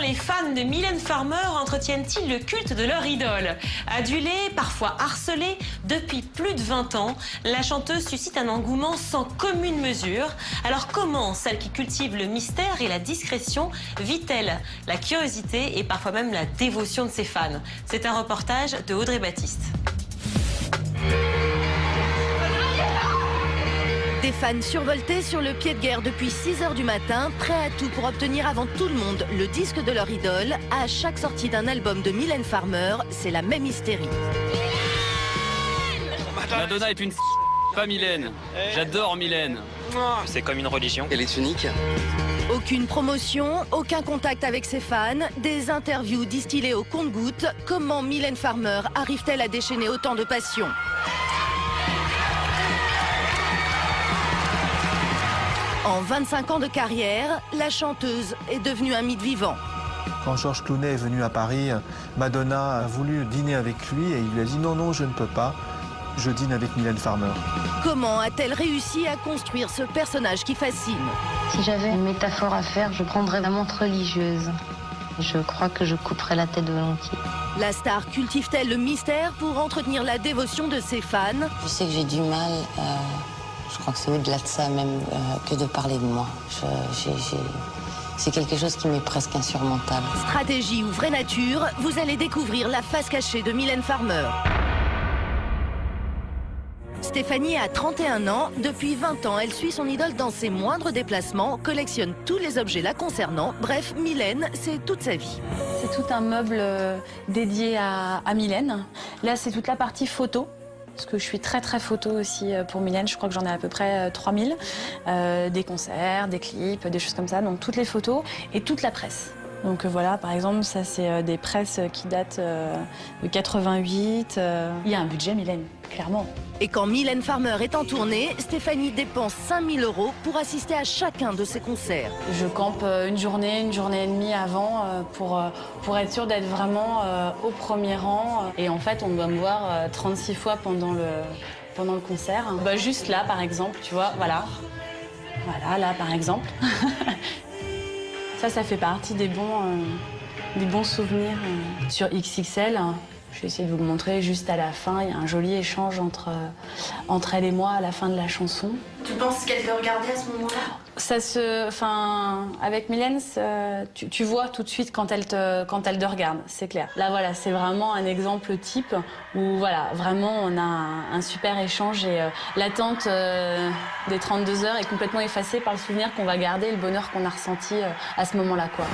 les fans de Mylène Farmer entretiennent-ils le culte de leur idole? Adulée, parfois harcelée, depuis plus de 20 ans, la chanteuse suscite un engouement sans commune mesure. Alors comment celle qui cultive le mystère et la discrétion vit-elle la curiosité et parfois même la dévotion de ses fans? C'est un reportage de Audrey Baptiste. Des fans survoltés sur le pied de guerre depuis 6 h du matin, prêts à tout pour obtenir avant tout le monde le disque de leur idole. À chaque sortie d'un album de Mylène Farmer, c'est la même hystérie. Madonna est une pas Mylène. J'adore Mylène. C'est comme une religion. Elle est unique. Aucune promotion, aucun contact avec ses fans, des interviews distillées au compte-gouttes. Comment Mylène Farmer arrive-t-elle à déchaîner autant de passion? En 25 ans de carrière, la chanteuse est devenue un mythe vivant. Quand Georges Clooney est venu à Paris, Madonna a voulu dîner avec lui et il lui a dit « Non, non, je ne peux pas, je dîne avec Mylène Farmer ». Comment a-t-elle réussi à construire ce personnage qui fascine? Si j'avais une métaphore à faire, je prendrais la montre religieuse. Je crois que je couperais la tête volontiers. La star cultive-t-elle le mystère pour entretenir la dévotion de ses fans? Je sais que j'ai du mal, je crois que c'est au-delà de ça même, que de parler de moi. C'est quelque chose qui m'est presque insurmontable. Stratégie ou vraie nature, vous allez découvrir la face cachée de Mylène Farmer. Stéphanie a 31 ans. Depuis 20 ans, elle suit son idole dans ses moindres déplacements, collectionne tous les objets la concernant. Bref, Mylène, c'est toute sa vie. C'est tout un meuble dédié à Mylène. Là, c'est toute la partie photo. Parce que je suis très photo aussi pour Mylène, je crois que j'en ai à peu près 3000. Des concerts, des clips, des choses comme ça, donc toutes les photos et toute la presse. Donc voilà, par exemple, ça c'est des presses qui datent de 88. Il y a un budget Mylène, clairement. Et quand Mylène Farmer est en tournée, Stéphanie dépense 5000 € pour assister à chacun de ses concerts. Je campe une journée et demie avant pour être sûre d'être vraiment au premier rang. Et en fait, on doit me voir 36 fois pendant le concert. Bah, juste là, par exemple, tu vois, voilà. Voilà, là, par exemple. Ça fait partie des bons souvenirs. Sur XXL, je vais essayer de vous le montrer juste à la fin. Il y a un joli échange entre elle et moi à la fin de la chanson. Tu penses qu'elle te regardait à ce moment-là? Avec Mylène, tu vois tout de suite quand elle te regarde, c'est clair. Là, voilà, c'est vraiment un exemple type où, voilà, vraiment, on a un super échange et l'attente des 32 heures est complètement effacée par le souvenir qu'on va garder et le bonheur qu'on a ressenti à ce moment-là, quoi.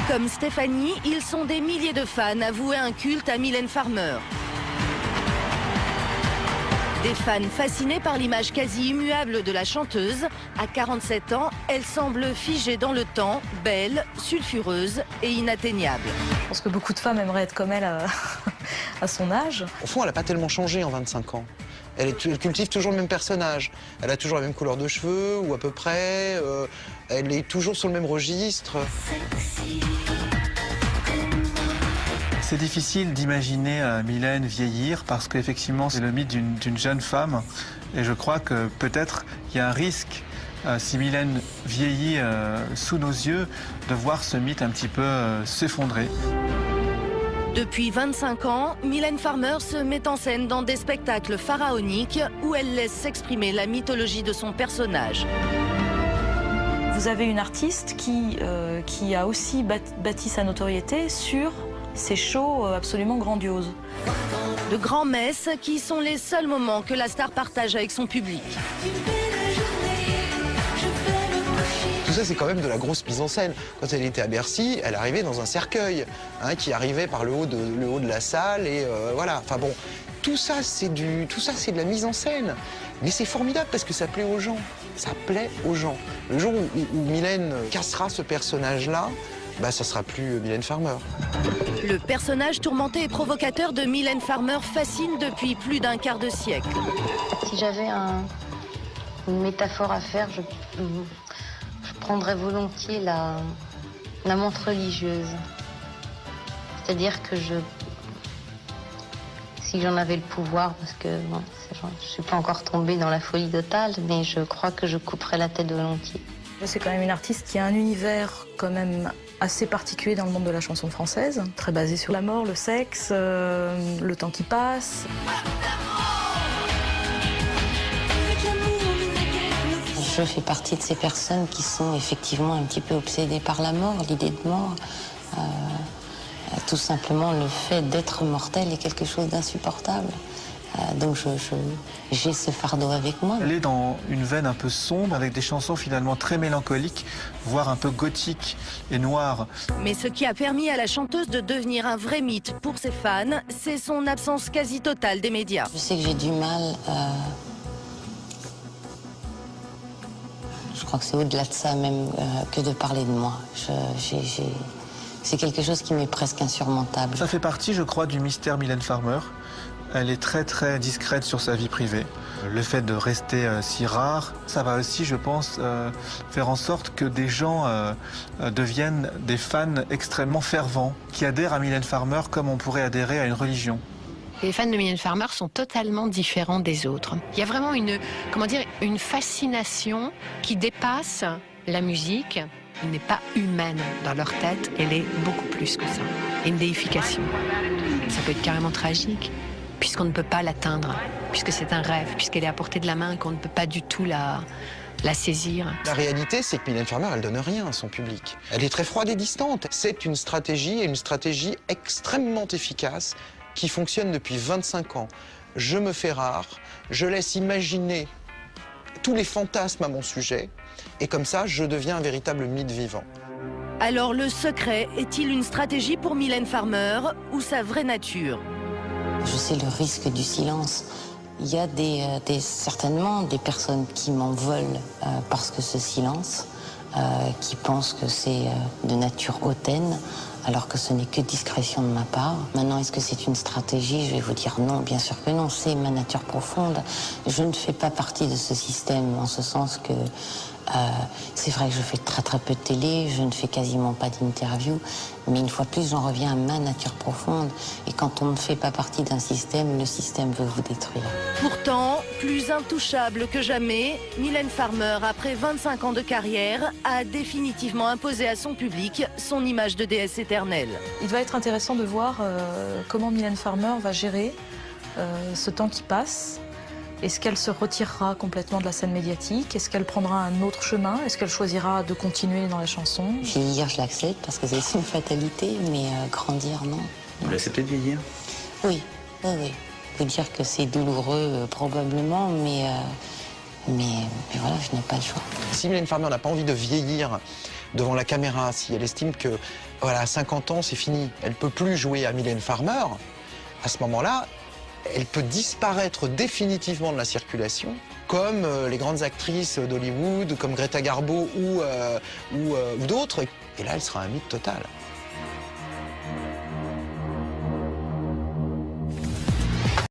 Comme Stéphanie, ils sont des milliers de fans à vouer un culte à Mylène Farmer. Des fans fascinés par l'image quasi immuable de la chanteuse. À 47 ans, elle semble figée dans le temps, belle, sulfureuse et inatteignable. Je pense que beaucoup de femmes aimeraient être comme elle à son âge. Au fond, elle n'a pas tellement changé en 25 ans. Elle cultive toujours le même personnage. Elle a toujours la même couleur de cheveux, ou à peu près. Elle est toujours sur le même registre. C'est difficile d'imaginer Mylène vieillir parce qu'effectivement c'est le mythe d'une jeune femme et je crois que peut-être il y a un risque si Mylène vieillit sous nos yeux de voir ce mythe un petit peu s'effondrer. Depuis 25 ans, Mylène Farmer se met en scène dans des spectacles pharaoniques où elle laisse s'exprimer la mythologie de son personnage. Vous avez une artiste qui a aussi bâti sa notoriété sur ces shows absolument grandioses. De grands-messes qui sont les seuls moments que la star partage avec son public. Tout ça, c'est quand même de la grosse mise en scène. Quand elle était à Bercy, elle arrivait dans un cercueil, qui arrivait par le haut de la salle, et voilà. Enfin bon, tout ça, c'est de la mise en scène. Mais c'est formidable parce que ça plaît aux gens. Ça plaît aux gens. Le jour où Mylène cassera ce personnage-là, bah, ça sera plus Mylène Farmer. Le personnage tourmenté et provocateur de Mylène Farmer fascine depuis plus d'un quart de siècle. Si j'avais une métaphore à faire, je prendrais volontiers la montre religieuse. C'est-à-dire que si j'en avais le pouvoir, parce que bon, je ne suis pas encore tombée dans la folie totale, mais je crois que je couperais la tête volontiers. C'est quand même une artiste qui a un univers quand même assez particulier dans le monde de la chanson française, très basé sur la mort, le sexe, le temps qui passe. Je fais partie de ces personnes qui sont effectivement un petit peu obsédées par la mort, l'idée de mort. Tout simplement, le fait d'être mortel est quelque chose d'insupportable. Donc j'ai ce fardeau avec moi. Elle est dans une veine un peu sombre, avec des chansons finalement très mélancoliques, voire un peu gothiques et noires. Mais ce qui a permis à la chanteuse de devenir un vrai mythe pour ses fans, c'est son absence quasi totale des médias. Je sais que j'ai du mal. Je crois que c'est au-delà de ça même que de parler de moi. C'est quelque chose qui m'est presque insurmontable. Ça fait partie, je crois, du mystère Mylène Farmer. Elle est très très discrète sur sa vie privée. Le fait de rester si rare, ça va aussi, je pense, faire en sorte que des gens deviennent des fans extrêmement fervents, qui adhèrent à Mylène Farmer comme on pourrait adhérer à une religion. Les fans de Mylène Farmer sont totalement différents des autres. Il y a vraiment une fascination qui dépasse la musique. Elle n'est pas humaine dans leur tête, elle est beaucoup plus que ça. Une déification. Ça peut être carrément tragique, puisqu'on ne peut pas l'atteindre, puisque c'est un rêve, puisqu'elle est à portée de la main et qu'on ne peut pas du tout la saisir. La réalité, c'est que Mylène Farmer, elle donne rien à son public. Elle est très froide et distante. C'est une stratégie extrêmement efficace qui fonctionne depuis 25 ans. Je me fais rare, je laisse imaginer tous les fantasmes à mon sujet, et comme ça, je deviens un véritable mythe vivant. Alors le secret est-il une stratégie pour Mylène Farmer ou sa vraie nature? Je sais le risque du silence. Il y a certainement des personnes qui m'en veulent parce que ce silence, qui pensent que c'est de nature hautaine, alors que ce n'est que discrétion de ma part. Maintenant, est-ce que c'est une stratégie? Je vais vous dire non, bien sûr que non, c'est ma nature profonde. Je ne fais pas partie de ce système, en ce sens que c'est vrai que je fais très très peu de télé, je ne fais quasiment pas d'interviews, mais une fois de plus, j'en reviens à ma nature profonde. Et quand on ne fait pas partie d'un système, le système veut vous détruire. Pourtant, plus intouchable que jamais, Mylène Farmer, après 25 ans de carrière, a définitivement imposé à son public son image de déesse éternelle. Il va être intéressant de voir comment Mylène Farmer va gérer ce temps qui passe. Est-ce qu'elle se retirera complètement de la scène médiatique? Est-ce qu'elle prendra un autre chemin? Est-ce qu'elle choisira de continuer dans la chanson? Vieillir, je l'accepte parce que c'est une fatalité, mais grandir, non. Vous l'acceptez de vieillir? Oui, oui, oui. Vous dire que c'est douloureux, probablement, mais voilà, je n'ai pas le choix. Si Mylène Farmer n'a pas envie de vieillir devant la caméra, si elle estime que, voilà, à 50 ans, c'est fini, elle ne peut plus jouer à Mylène Farmer, à ce moment-là, elle peut disparaître définitivement de la circulation, comme les grandes actrices d'Hollywood, comme Greta Garbo ou d'autres. Et là, elle sera un mythe total.